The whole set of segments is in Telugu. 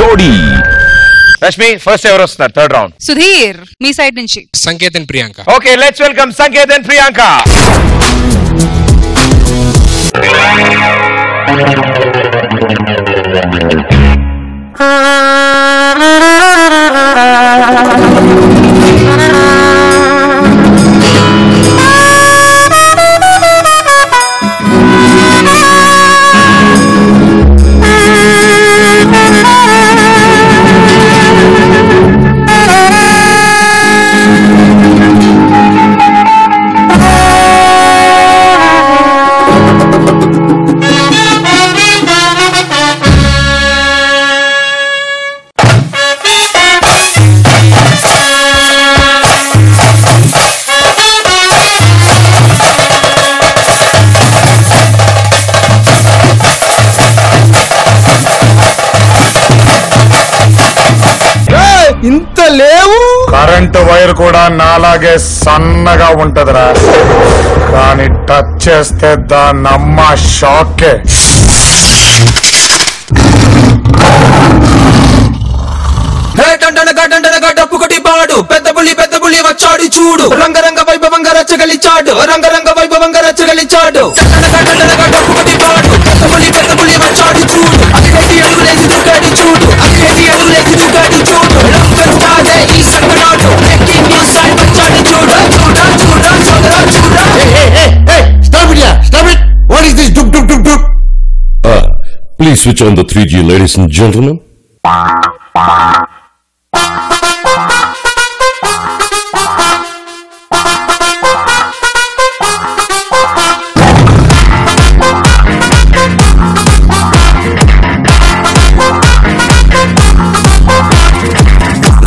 జోడీ. రష్మి, ఫస్ట్ ఎవరు వస్తున్నారు థర్డ్ రౌండ్? సుధీర్, మీ సైడ్ నుంచి. Sanket and Priyanka. Okay, let's welcome Sanket and Priyanka. ఇంత లేవు. కరెంటు వైర్ కూడా నాలాగే సన్నగా ఉంటదిరా, కానీ టచ్ చేస్తే దాన్నమ్మ షాకే. పాడు పెద్ద పులి వచ్చాడు చూడు, రంగరంగ వైభవంగా రచ్చగలిచాడు, రంగరంగ వైభవంగా రచ్చగలిచాడు. పాడు పెద్ద పులి వచ్చాడు చూడు, అతిరేటి అడుగులేసి దుకాడి చూడు, అతిరేటి అడుగులేసి దుకాడి చూడు. రంగరాజే ఈ సంగనాడు, బ్రేకింగ్ న్యూస్ సైడ్ వచ్చాడు చూడు, చూడ చూడ చూడ చూడ. Stop it, yeah! Stop it! What is this? Dup, dup, dup, dup. Please switch on the 3G, ladies and gentlemen.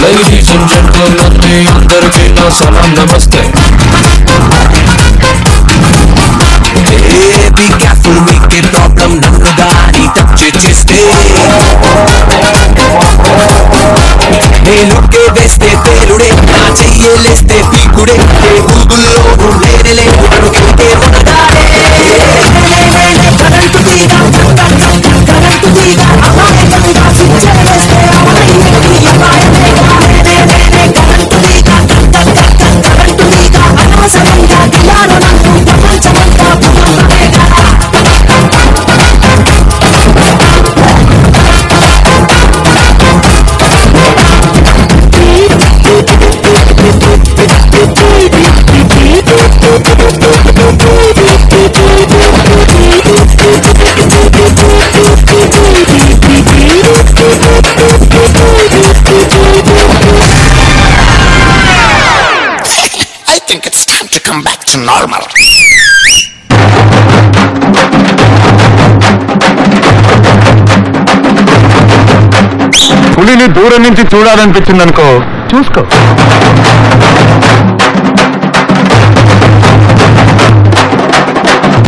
Ladies and gentlemen, అందరికీ నా సలాం నమస్తే. Be careful, make a problem, నన్ను గాని టచ్ చేస్తే నేనుకే వేస్తే పేలుడే, నా చెయ్యలేస్తే పీకుడే, గూగుల్లో లేనే ఉనకే ఉనగాడే. కరెంటు తీగ కరెంటు తీగ అమాయకంగా సిచ్చేస్తే అమాయకంగా కరెంటు తీగ అనవసరంగా దియాను నన్ను ప్రపంచమంతా I think it's time to come back to normal. పులిని దూరం నుంచి చూడాలనిపించింది అనుకో, చూసుకో.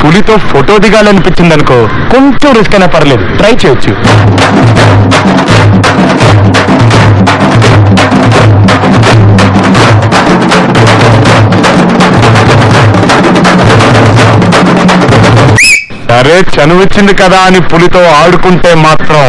పులితో ఫోటో దిగాలనిపించింది అనుకో, కొంచెం రిస్క్ అయినా పర్లేదు, ట్రై చేయొచ్చు. సరే, చనువిచ్చింది కదా అని పులితో ఆడుకుంటే మాత్రం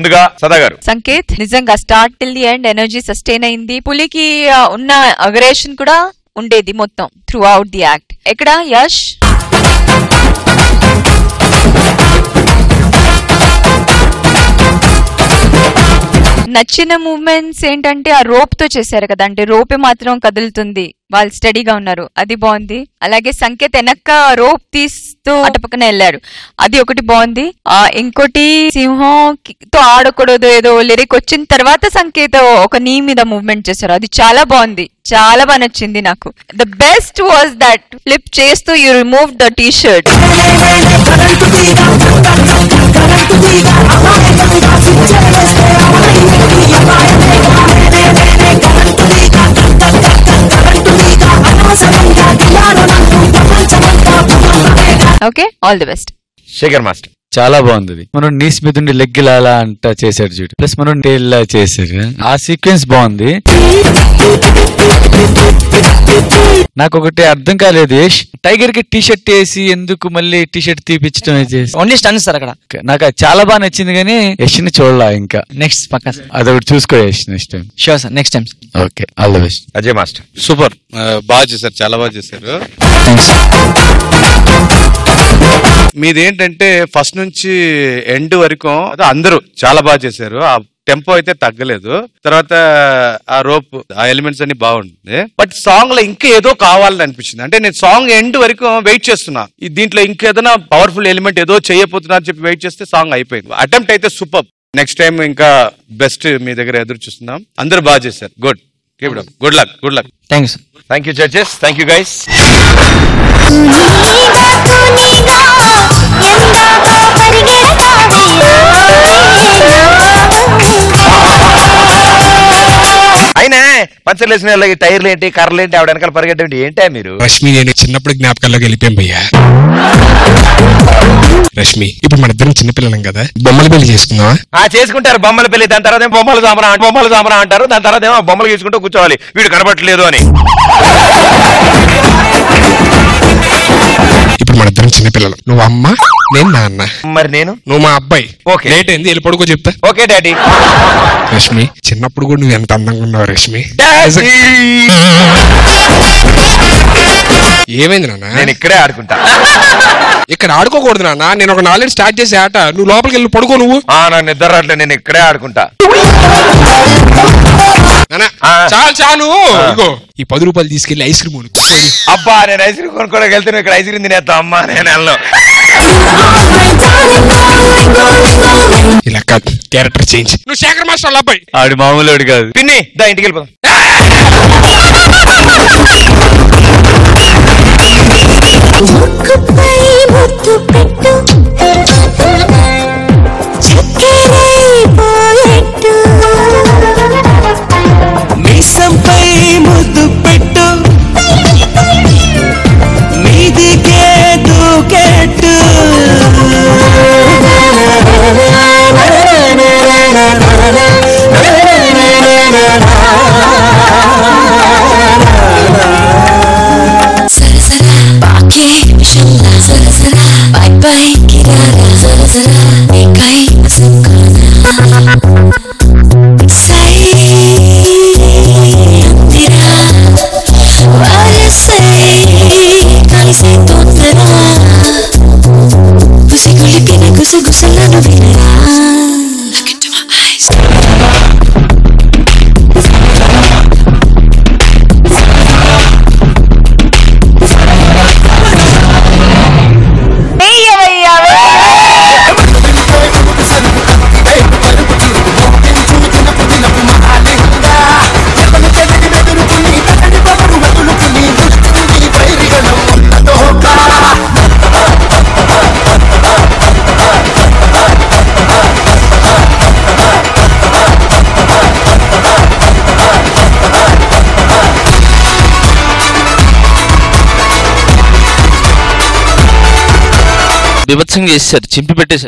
ముందుగా సదా గారు. సంకేత్ నిజంగా start till the end energy sustain అయింది. పులికి ఉన్న అగ్రెషన్ కూడా ఉండేది మొత్తం త్రూ అవుట్ ది యాక్ట్. ఎక్కడ యష్? నచ్చిన మూవ్మెంట్స్ ఏంటంటే ఆ రోప్ తో చేశారు కదా, అంటే రోపే మాత్రం కదులుతుంది, వాళ్ళు స్టడీగా ఉన్నారు, అది బాగుంది. అలాగే సంకేత్ వెనక్క రోప్ తీస్తూ అటుపక్కన వెళ్ళాడు, అది ఒకటి బాగుంది. ఇంకోటి సింహం తో ఆడకూడదు ఏదో లిరిక్ వచ్చిన తర్వాత సంకేత్ ఒక నీ మీద మూవ్మెంట్ చేశారు, అది చాలా బాగుంది, చాలా బాగా నచ్చింది నాకు. The best was that flip చేస్తూ you remove the T shirt. Okay, all the best. Shekhar master. చాలా బాగుంది. మనం నీస్ మీద ఉండి లెగ్ ఇలా అంట చేశాడు చూడు, ప్లస్ మనం టేల్ లా చేశారు, ఆ సీక్వెన్స్ బాగుంది. నాకు ఒకటి అర్థం కాలేదు, టైగర్ కి టీ షర్ట్ వేసి ఎందుకు మళ్ళీ టీ షర్ట్ తీపిచ్చడం ఓన్లీ స్టన్స్ సార్ అక్కడ. నాకు అది చాలా బాగా నచ్చింది కానీ యష్ ని చూడలా. ఇంకా నెక్స్ట్ పక్క అదొకటి చూసుకో Yash, next time. Sure sir, next time. Okay, all the best. Ajay master. Super, బాగా చేశారు, చాలా బాగా చేశారు. మీదేంటంటే ఫస్ట్ నుంచి ఎండ్ వరకు అందరూ చాలా బాగా చేశారు. ఆ టెంపో అయితే తగ్గలేదు. తర్వాత ఆ రోప్, ఆ ఎలిమెంట్స్ అన్ని బాగుంటుంది. బట్ సాంగ్ లో ఇంకా ఏదో కావాలని అనిపించింది. అంటే నేను సాంగ్ ఎండ్ వరకు వెయిట్ చేస్తున్నా, దీంట్లో ఇంకేదైనా పవర్ఫుల్ ఎలిమెంట్ ఏదో చేయబోతున్నా అని చెప్పి వెయిట్ చేస్తే సాంగ్ అయిపోయింది. అటెంప్ట్ అయితే సూపర్. నెక్స్ట్ టైం ఇంకా బెస్ట్ మీ దగ్గర ఎదురు చూస్తున్నాం. అందరూ బాగా చేశారు. Good, keep it up. Good luck, good luck. Thank you sir. Thank you judges, thank you guys. అయినా పంచలేసిన టైర్లు ఏంటి, కర్రలు ఏంటి, ఆవిడ వెనకాల పరిగెట్టేంటి ఏంటా మీరు? రష్మి, నేను చిన్నప్పుడు జ్ఞాపకాల్లోకి వెళ్ళిపోయాం భయ్యా. రష్మి, ఇప్పుడు మన ఇద్దరం చిన్నపిల్లలం కదా, బొమ్మల పెళ్లి చేసుకుందామా? చేసుకుంటారు బొమ్మల పెళ్లి. దాని తర్వాత బొమ్మలు సామరా అంటారు. దాని తర్వాత ఏమో బొమ్మలు గీసుకుంటూ కూర్చోవాలి, వీడు కనబట్టలేదు అని. ఇప్పుడు మన ఇద్దరం చిన్నపిల్లలు, నువ్వు అమ్మ, నేను నాన్న. మరి నేను? నువ్వు మా అబ్బాయి. ఓకే, లేట్ అయింది, వెళ్ళి పడుకో చెప్తా. Okay daddy. రష్మి, చిన్నప్పుడు కూడా నువ్వు ఎంత అందంగా ఉన్నావు రష్మి. ఏమైంది నాన్న? నేను ఇక్కడే ఆడుకుంటా. ఇక్కడ ఆడుకోకూడదు నాన్న, నేను ఒక నాలెడ్జ్ స్టార్ట్ చేసే ఆట. నువ్వు లోపలికి వెళ్ళి పడుకో. నువ్వు నాకు నిద్ర రావట్లేదు, నేను ఇక్కడే ఆడుకుంటా. చాలు చాలు, ఇగో ఈ 10 రూపాయలు తీసుకెళ్లి ఐస్ క్రీమ్. అబ్బా, నేను ఐస్ క్రీమ్ కొనుక్కోడానికి వెళ్తే ఇక్కడ ఐస్ క్రీమ్ తినేస్తా. అమ్మా, నేను వెళ్ళను. ఇలా కాదు, క్యారెక్టర్ చేంజ్. నువ్వు శేఖర్ మాస్టర్ అబ్బాయి. ఆడు మామూలు కాదు. పిన్ని దా, ఇంటికి వెళ్ళిపోదాం. మీసంపై ముద్దు పెట్టు, మీదికే దూకెట్టు. బీభత్సంగా చేశారు, చింపి పెట్టేశారు.